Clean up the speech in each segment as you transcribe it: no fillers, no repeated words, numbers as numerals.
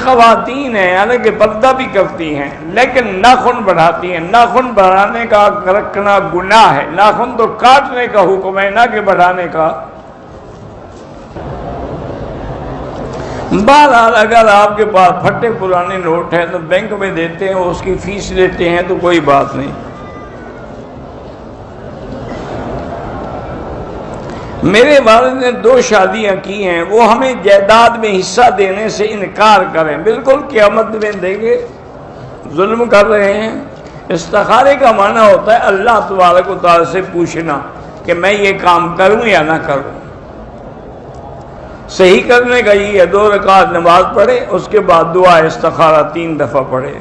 خواتین ہیں حالانکہ پردہ بھی کرتی ہیں لیکن ناخن بڑھاتی ہیں. ناخن بڑھانے کا رکھنا گناہ ہے. ناخن تو کاٹنے کا حکم ہے نہ کہ بڑھانے کا. بہرحال اگر آپ کے پاس پھٹے پرانے نوٹ ہیں تو بینک میں دیتے ہیں, اس کی فیس لیتے ہیں تو کوئی بات نہیں. میرے والد نے 2 شادیاں کی ہیں, وہ ہمیں جائیداد میں حصہ دینے سے انکار کریں. بالکل قیامت میں دیں گے, ظلم کر رہے ہیں. استخارے کا معنی ہوتا ہے اللہ تبارک و تعالی سے پوچھنا کہ میں یہ کام کروں یا نہ کروں. صحیح کرنے کا یہ 2 رکعت نماز پڑھے, اس کے بعد دعا استخارہ 3 دفعہ پڑھے.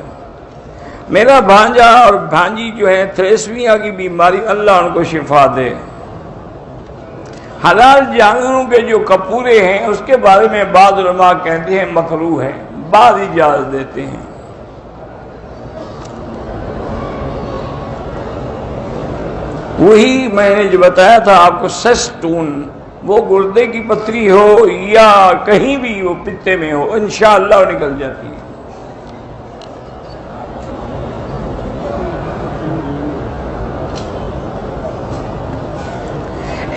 میرا بھانجا اور بھانجی جو ہے تھریسمیا کی بیماری, اللہ ان کو شفا دے. حلال جانوروں کے جو کپورے ہیں اس کے بارے میں بعض علماء کہتے ہیں مکروہ ہے, بعض اجازت دیتے ہیں. وہی میں نے جو بتایا تھا آپ کو, سسٹون, وہ گردے کی پتھری ہو یا کہیں بھی وہ پتے میں ہو, انشاءاللہ وہ نکل جاتی ہے.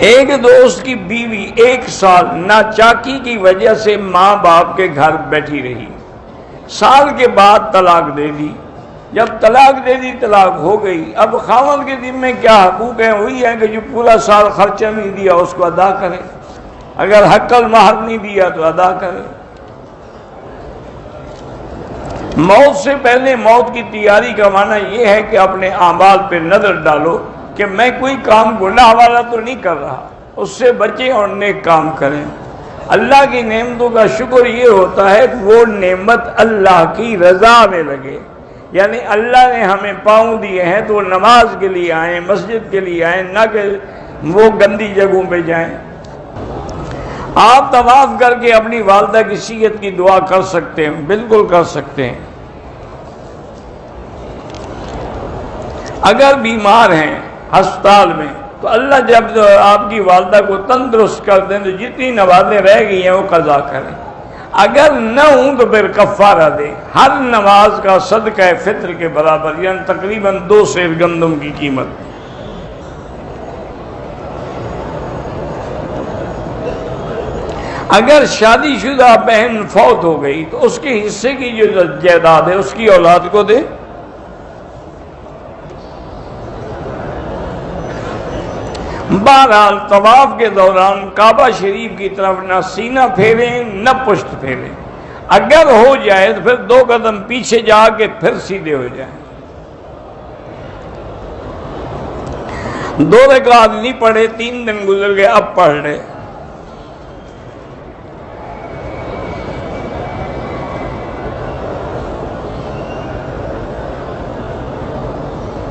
ایک دوست کی بیوی 1 سال ناچاکی کی وجہ سے ماں باپ کے گھر بیٹھی رہی. سال کے بعد طلاق دے دی. جب طلاق دے دی طلاق ہو گئی. اب خاوند کے ذمہ کیا حقوق ہیں؟ وہی ہے کہ جو پورا سال خرچہ نہیں دیا اس کو ادا کرے, اگر حق المہر نہیں دیا تو ادا کرے. موت سے پہلے موت کی تیاری کا معنی یہ ہے کہ اپنے اعمال پہ نظر ڈالو کہ میں کوئی کام گناہ والا تو نہیں کر رہا, اس سے بچیں اور نیک کام کریں. اللہ کی نعمتوں کا شکر یہ ہوتا ہے کہ وہ نعمت اللہ کی رضا میں لگے. یعنی اللہ نے ہمیں پاؤں دیے ہیں تو وہ نماز کے لیے آئیں, مسجد کے لیے آئیں, نہ کہ وہ گندی جگہوں پہ جائیں. آپ طواف کر کے اپنی والدہ کی صحت کی دعا کر سکتے ہیں, بالکل کر سکتے ہیں. اگر بیمار ہیں ہسپتال میں تو اللہ جب آپ کی والدہ کو تندرست کر دیں تو جتنی نمازیں رہ گئی ہیں وہ قضا کریں. اگر نہ ہوں تو پھر کفارہ دیں. ہر نماز کا صدقہ فطر کے برابر, یعنی تقریباً 2 سیر گندم کی قیمت. اگر شادی شدہ بہن فوت ہو گئی تو اس کے حصے کی جو جائیداد ہے اس کی اولاد کو دے. بہرحال طواف کے دوران کعبہ شریف کی طرف نہ سینہ پھیریں نہ پشت پھیریں. اگر ہو جائے تو پھر 2 قدم پیچھے جا کے پھر سیدھے ہو جائیں. 2 رکعت نہیں پڑھے, 3 دن گزر گئے, اب پڑھ لے.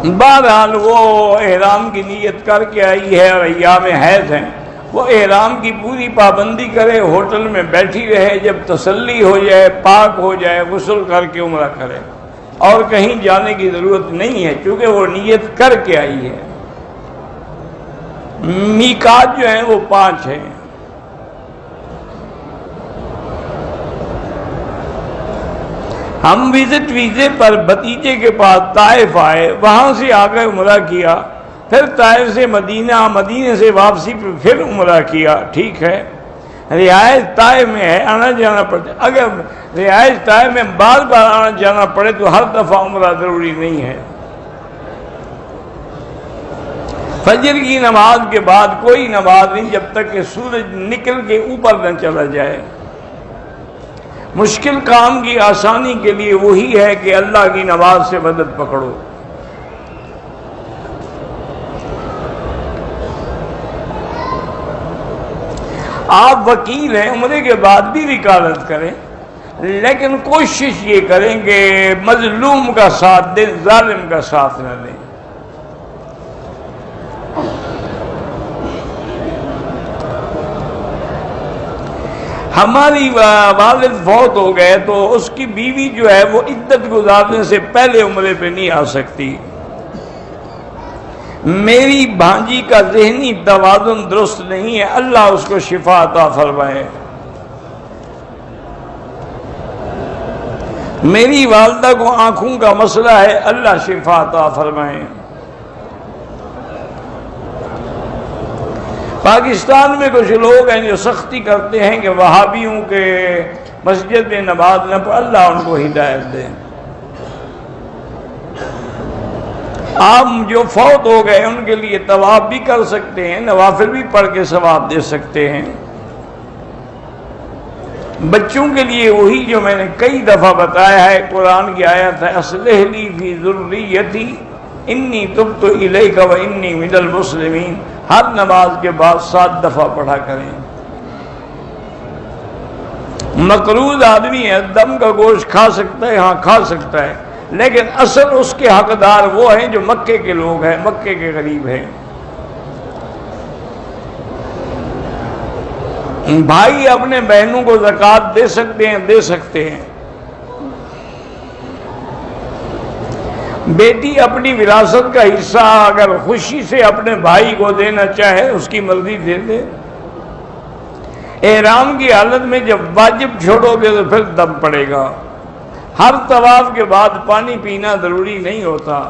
بہرحال وہ احرام کی نیت کر کے آئی ہے اور ایام حیض ہیں, وہ احرام کی پوری پابندی کرے, ہوٹل میں بیٹھی رہے, جب تسلی ہو جائے, پاک ہو جائے, غسل کر کے عمرہ کرے, اور کہیں جانے کی ضرورت نہیں ہے کیونکہ وہ نیت کر کے آئی ہے. میقات جو ہیں وہ 5 ہیں. ہم ویزے پر بھتیجے کے پاس طائف آئے, وہاں سے آ کر عمرہ کیا, پھر طائف سے مدینہ, مدینہ سے واپسی پھر عمرہ کیا. ٹھیک ہے, رہائش طائف میں ہے, آنا جانا پڑتا. اگر رہائش طائف میں بار بار آنا جانا پڑے تو ہر دفعہ عمرہ ضروری نہیں ہے. فجر کی نماز کے بعد کوئی نماز نہیں جب تک کہ سورج نکل کے اوپر نہ چلا جائے. مشکل کام کی آسانی کے لیے وہی ہے کہ اللہ کی نماز سے مدد پکڑو. آپ وکیل ہیں, عمرے کے بعد بھی وکالت کریں, لیکن کوشش یہ کریں کہ مظلوم کا ساتھ دیں, ظالم کا ساتھ نہ دیں. ہماری والد فوت ہو گئے تو اس کی بیوی جو ہے وہ عدت گزارنے سے پہلے عمرے پہ نہیں آ سکتی. میری بھانجی کا ذہنی توازن درست نہیں ہے, اللہ اس کو شفا عطا فرمائے. میری والدہ کو آنکھوں کا مسئلہ ہے، اللہ شفا عطا فرمائیں۔ پاکستان میں کچھ لوگ ہیں جو سختی کرتے ہیں کہ وہابیوں کے مسجد میں نماز نہ پڑھ، اللہ ان کو ہدایت دے۔ آپ جو فوت ہو گئے ان کے لیے طواف بھی کر سکتے ہیں، نوافل بھی پڑھ کے ثواب دے سکتے ہیں۔ بچوں کے لیے وہی جو میں نے کئی دفعہ بتایا ہے، قرآن کی آیت ہے، اصلح لی فی ذریتی انی تبت الیک و انی من المسلمین، ہر نماز کے بعد 7 دفعہ پڑھا کریں۔ مقروض آدمی ہے، دم کا گوشت کھا سکتا ہے، ہاں کھا سکتا ہے، لیکن اصل اس کے حقدار وہ ہیں جو مکے کے لوگ ہیں، مکے کے غریب ہیں۔ بھائی اپنے بہنوں کو زکوٰۃ دے سکتے ہیں، دے سکتے ہیں۔ بیٹی اپنی وراثت کا حصہ اگر خوشی سے اپنے بھائی کو دینا چاہے، اس کی مرضی دے دے۔ احرام کی حالت میں جب واجب چھوڑو گے تو پھر دم پڑے گا۔ ہر طواف کے بعد پانی پینا ضروری نہیں ہوتا۔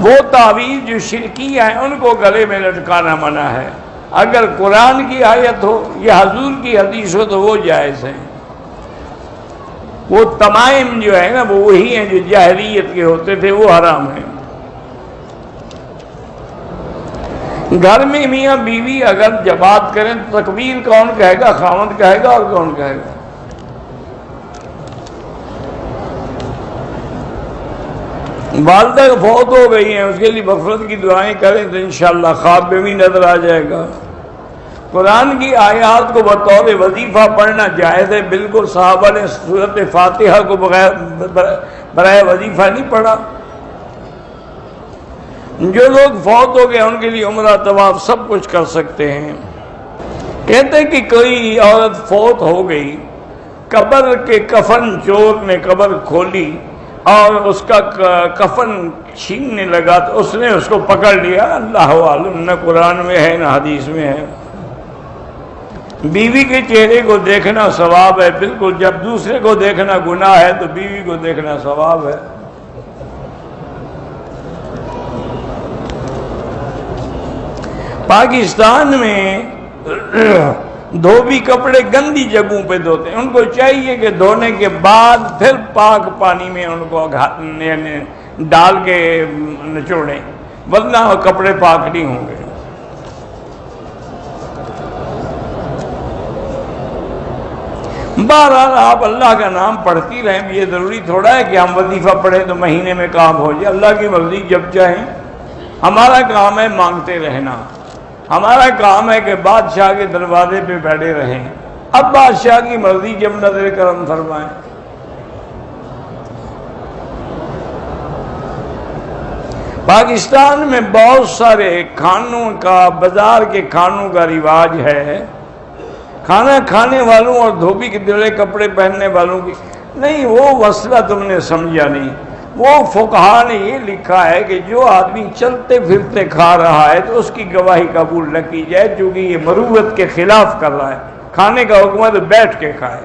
وہ تعویذ جو شرکیہ ہیں ان کو گلے میں لٹکانا منع ہے۔ اگر قرآن کی آیت ہو یا حضور کی حدیث ہو تو وہ جائز ہیں۔ وہ تمائم جو ہے نا وہ وہی ہیں جو جاہلیت کے ہوتے تھے، وہ حرام ہیں۔ گھر میں میاں بیوی اگر جماعت کریں تو تکبیر کون کہے گا؟ خاوند کہے گا اور کون کہے گا؟ والدہ فوت ہو گئی ہیں، اس کے لیے مغفرت کی دعائیں کریں تو انشاءاللہ خواب میں بھی نظر آ جائے گا۔ قرآن کی آیات کو بطور وظیفہ پڑھنا جائز ہے، بالکل۔ صحابہ نے سورۃ فاتحہ کو برائے وظیفہ نہیں پڑھا۔ جو لوگ فوت ہو گئے ان کے لیے عمرہ طواف سب کچھ کر سکتے ہیں۔ کہتے ہیں کہ کوئی عورت فوت ہو گئی، قبر کے کفن چور نے قبر کھولی اور اس کا کفن چھیننے لگا تو اس نے اس کو پکڑ لیا۔ اللہ عالم، نہ قرآن میں ہے نہ حدیث میں ہے۔ بیوی کے چہرے کو دیکھنا ثواب ہے، بالکل۔ جب دوسرے کو دیکھنا گناہ ہے تو بیوی کو دیکھنا ثواب ہے۔ پاکستان میں دھوبی کپڑے گندی جگہوں پہ دھوتے ہیں، ان کو چاہیے کہ دھونے کے بعد پھر پاک پانی میں ان کو ڈال کے نچوڑیں، ورنہ وہ کپڑے پاک نہیں ہوں گے۔ بہرحال آپ اللہ کا نام پڑھتی رہیں، یہ ضروری تھوڑا ہے کہ ہم وظیفہ پڑھیں تو مہینے میں کام ہو جائے۔ اللہ کی مرضی جب چاہیں۔ ہمارا کام ہے مانگتے رہنا، ہمارا کام ہے کہ بادشاہ کے دروازے پہ بیٹھے رہیں۔ اب بادشاہ کی مرضی جب نظر کرم فرمائیں۔ پاکستان میں بہت سارے کھانوں کا، بازار کے کھانوں کا رواج ہے، کھانا کھانے والوں اور دھوبی کے دلے کپڑے پہننے والوں کی نہیں۔ وہ مسئلہ تم نے سمجھا نہیں۔ وہ فقہا نے یہ لکھا ہے کہ جو آدمی چلتے پھرتے کھا رہا ہے تو اس کی گواہی قبول نہ کی جائے، چونکہ یہ مروت کے خلاف کر رہا ہے۔ کھانے کا حکم ہے تو بیٹھ کے کھائے۔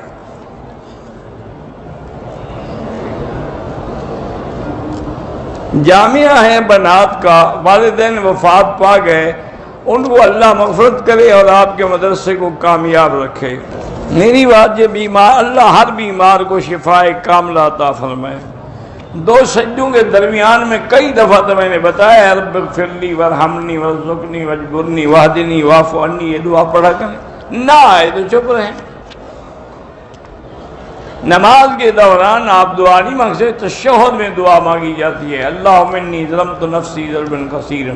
جامعہ ہے بنات کا، والدین وفات پا گئے، ان کو اللہ مغفرت کرے اور آپ کے مدرسے کو کامیاب رکھے۔ میری بات یہ بیمار، اللہ ہر بیمار کو شفائے کاملہ عطا فرمائے۔ 2 سجدوں کے درمیان میں کئی دفعہ تو میں نے بتایا، رب اغفر لی ورحمنی وارزقنی واجبرنی واہدنی واعف عنی، یہ دعا پڑھا کریں۔ نہ آئے تو چپ رہیں۔ نماز کے دوران آپ دعا نہیں مانگ سکتے، تشہد میں دعا مانگی جاتی ہے، اللہم انی ظلمت نفسی ظلما کثیرا۔